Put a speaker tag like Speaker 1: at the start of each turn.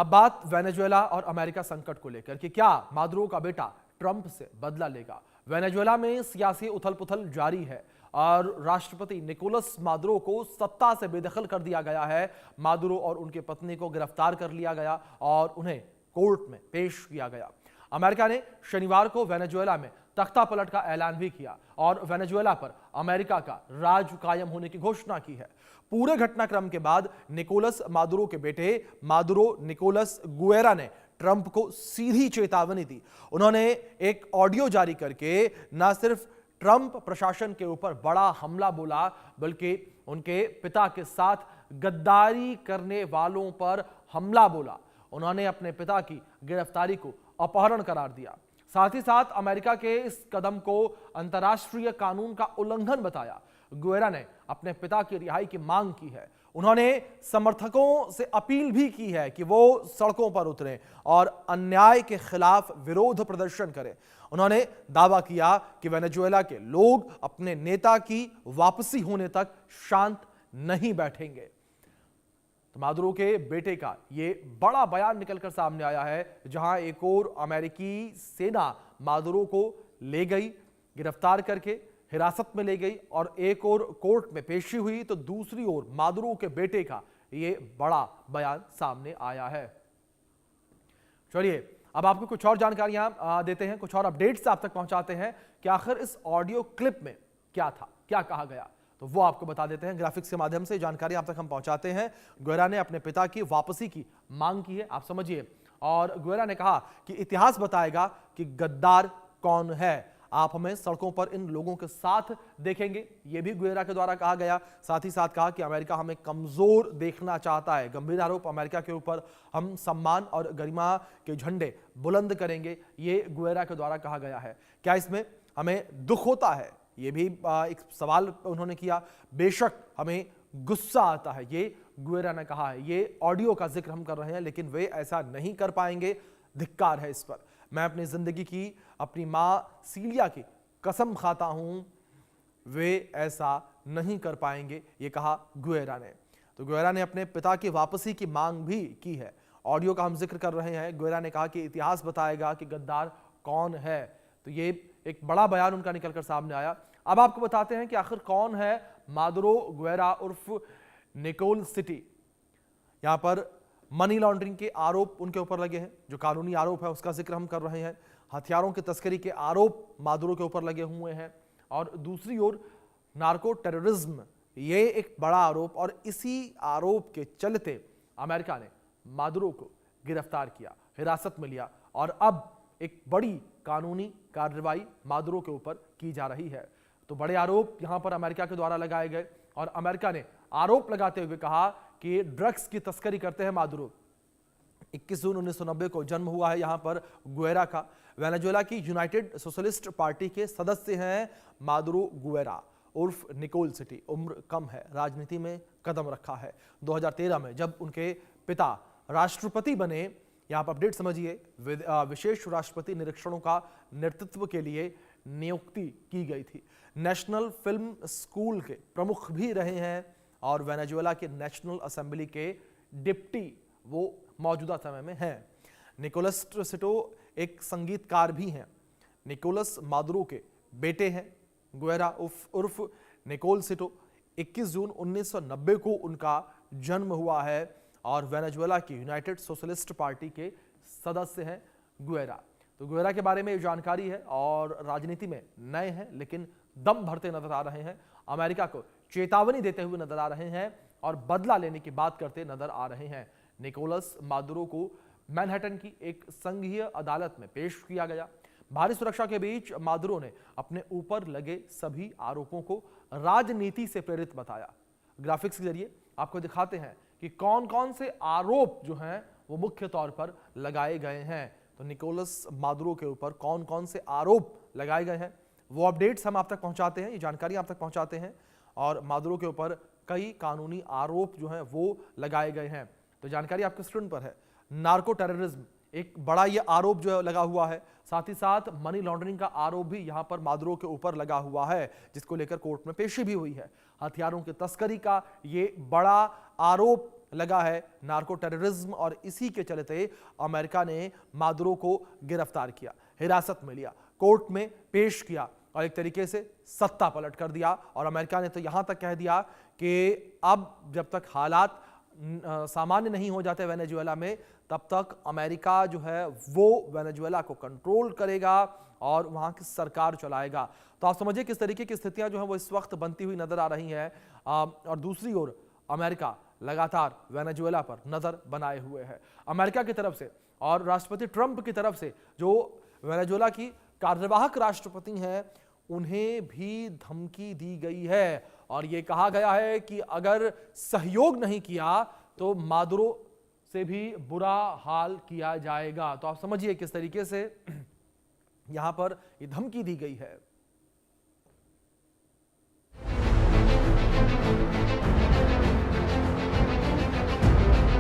Speaker 1: अब बात वेनेजुएला और अमेरिका संकट को लेकर कि क्या मादुरो का बेटा ट्रंप से बदला लेगा। वेनेजुएला में सियासी उथल-पुथल जारी है और राष्ट्रपति निकोलस मादुरो को सत्ता से बेदखल कर दिया गया है। मादुरो और उनकी पत्नी को गिरफ्तार कर लिया गया और उन्हें कोर्ट में पेश किया गया। अमेरिका ने शनिवार को वेनेजुएला में तख्ता पलट का ऐलान भी किया और वेनेजुएला पर अमेरिका का राज कायम होने की घोषणा की है। पूरे घटनाक्रम के बाद निकोलस मादुरो के बेटे मादुरो निकोलस गुएरा ने ट्रंप को सीधी चेतावनी दी। उन्होंने एक ऑडियो जारी करके न सिर्फ ट्रंप प्रशासन के ऊपर बड़ा हमला बोला, बल्कि उनके पिता के साथ गद्दारी करने वालों पर हमला बोला। उन्होंने अपने पिता की गिरफ्तारी को अपहरण करार दिया। साथ ही साथ अमेरिका के इस कदम को अंतर्राष्ट्रीय कानून का उल्लंघन बताया। गुएरा ने अपने पिता की रिहाई की मांग की है। उन्होंने समर्थकों से अपील भी की है कि वो सड़कों पर उतरें और अन्याय के खिलाफ विरोध प्रदर्शन करें। उन्होंने दावा किया कि वेनेजुएला के लोग अपने नेता की वापसी होने तक शांत नहीं बैठेंगे। तो मादुरो के बेटे का ये बड़ा बयान निकलकर सामने आया है, जहां एक और अमेरिकी सेना मादुरो को ले गई, गिरफ्तार करके हिरासत में ले गई और एक और कोर्ट में पेशी हुई, तो दूसरी ओर मादुरो के बेटे का ये बड़ा बयान सामने आया है। चलिए अब आपको कुछ और जानकारियां देते हैं, कुछ और अपडेट्स आप तक पहुंचाते हैं कि आखिर इस ऑडियो क्लिप में क्या था, क्या कहा गया, तो वो आपको बता देते हैं। ग्राफिक्स के माध्यम से जानकारी आप तक हम पहुंचाते हैं। गुएरा ने अपने पिता की वापसी की मांग की है, आप समझिए। और गुएरा ने कहा कि इतिहास बताएगा कि गद्दार कौन है। आप हमें सड़कों पर इन लोगों के साथ देखेंगे, यह भी गुएरा के द्वारा कहा गया। साथ ही साथ कहा कि अमेरिका हमें कमजोर देखना चाहता है। गंभीर आरोप अमेरिका के ऊपर। हम सम्मान और गरिमा के झंडे बुलंद करेंगे, ये गुएरा के द्वारा कहा गया है। क्या इसमें हमें दुख होता है, ये भी एक सवाल उन्होंने किया। बेशक हमें गुस्सा आता है, ये गुएरा ने कहा है। ये ऑडियो का जिक्र हम कर रहे हैं, लेकिन वे ऐसा नहीं कर पाएंगे। धिक्कार है इस पर। मैं अपनी जिंदगी की, अपनी मां सीलिया की कसम खाता हूं, वे ऐसा नहीं कर पाएंगे, ये कहा गुएरा ने। तो गुएरा ने अपने पिता की वापसी की मांग भी की है। ऑडियो का हम जिक्र कर रहे हैं। गुएरा ने कहा कि इतिहास बताएगा कि गद्दार कौन है। तो ये एक बड़ा बयान उनका निकलकर सामने आया। अब आपको बताते हैं कि आखिर कौन है मादुरो गुएरा उर्फ निकोल सिटी। यहां पर मनी लॉन्ड्रिंग के आरोप उनके ऊपर लगे हैं, जो कानूनी आरोप है उसका जिक्र हम कर रहे हैं। हथियारों की तस्करी के आरोप मादुरो के ऊपर लगे हुए हैं और दूसरी ओर नार्को टेररिज्म, ये एक बड़ा आरोप। और इसी आरोप के चलते अमेरिका ने मादुरो को गिरफ्तार किया, हिरासत में लिया और अब एक बड़ी कानूनी कार्रवाई मादुरो के ऊपर की जा रही है। तो बड़े आरोप यहां पर अमेरिका के द्वारा लगाए गए और अमेरिका ने आरोप लगाते हुए कहा कि ड्रग्स की तस्करी करते हैं मादुरो। 21 जून 1990 को जन्म हुआ है यहां पर गुएरा का। वेनेजुएला की यूनाइटेड सोशलिस्ट पार्टी के सदस्य हैं मादुरो गुएरा उर्फ निकोल सिटी। उम्र कम है, राजनीति में कदम रखा है। 2013 में जब उनके पिता राष्ट्रपति बने, यहां पर अपडेट समझिए, विशेष राष्ट्रपति निरीक्षणों का नेतृत्व के लिए नियुक्ति की गई थी। नेशनल फिल्म स्कूल के प्रमुख भी रहे हैं और वेनेजुएला के नेशनल असेंबली के डिप्टी वो मौजूदा समय में हैं। निकोलस सिटो एक संगीतकार भी हैं। निकोलस मादुरो के बेटे हैं। गुएरा उर्फ निकोल सिटो 21 जून 1990 को उनका जन्म हुआ है और वेनेजुएला की यूनाइटेड सोशलिस्ट पार्टी के सदस्य हैं गुएरा। तो गुएरा के बारे में जानकारी है और राजनीति में नए हैं, लेकिन दम भरते नजर आ रहे हैं। अमेरिका को चेतावनी देते हुए नजर आ रहे हैं और बदला लेने की बात करते नजर आ रहे हैं। निकोलस मादुरो को मैनहट्टन की एक संघीय अदालत में पेश किया गया। भारी सुरक्षा के बीच मादुरो ने अपने ऊपर लगे सभी आरोपों को राजनीति से प्रेरित बताया। ग्राफिक्स के जरिए आपको दिखाते हैं कि कौन कौन से आरोप जो हैं वो मुख्य तौर पर लगाए गए हैं। तो निकोलस मादुरो के ऊपर कौन कौन से आरोप लगाए गए हैं वो अपडेट्स हम आप तक पहुंचाते हैं, ये जानकारी आप तक पहुंचाते हैं। और मादुरो के ऊपर कई कानूनी आरोप जो हैं वो लगाए गए हैं। तो जानकारी आपके स्क्रीन पर है। नार्को टेररिज्म एक बड़ा ये आरोप जो लगा हुआ है। साथ ही साथ मनी लॉन्ड्रिंग का आरोप भी यहां पर मादुरो के ऊपर लगा हुआ है, जिसको लेकर कोर्ट में पेशी भी हुई है। हथियारों की तस्करी का ये बड़ा आरोप लगा है नार्को टेररिज्म और इसी के चलते अमेरिका ने मादुरो को गिरफ्तार किया, हिरासत में लिया, कोर्ट में पेश किया और एक तरीके से सत्ता पलट कर दिया। और अमेरिका ने तो यहां तक कह दिया कि अब जब तक हालात सामान्य नहीं हो जाते वेनेजुएला में, तब तक अमेरिका जो है वो वेनेजुएला को कंट्रोल करेगा और वहां की सरकार चलाएगा। तो आप समझिए किस तरीके की स्थितियां जो है वो इस वक्त बनती हुई नजर आ रही हैं। और दूसरी ओर अमेरिका लगातार वेनेजुएला पर नजर बनाए हुए है। अमेरिका की तरफ से और राष्ट्रपति ट्रंप की तरफ से जो वेनेजुएला की कार्यवाहक राष्ट्रपति हैं, उन्हें भी धमकी दी गई है और यह कहा गया है कि अगर सहयोग नहीं किया तो मादुरो से भी बुरा हाल किया जाएगा। तो आप समझिए किस तरीके से यहां पर ये धमकी दी गई है।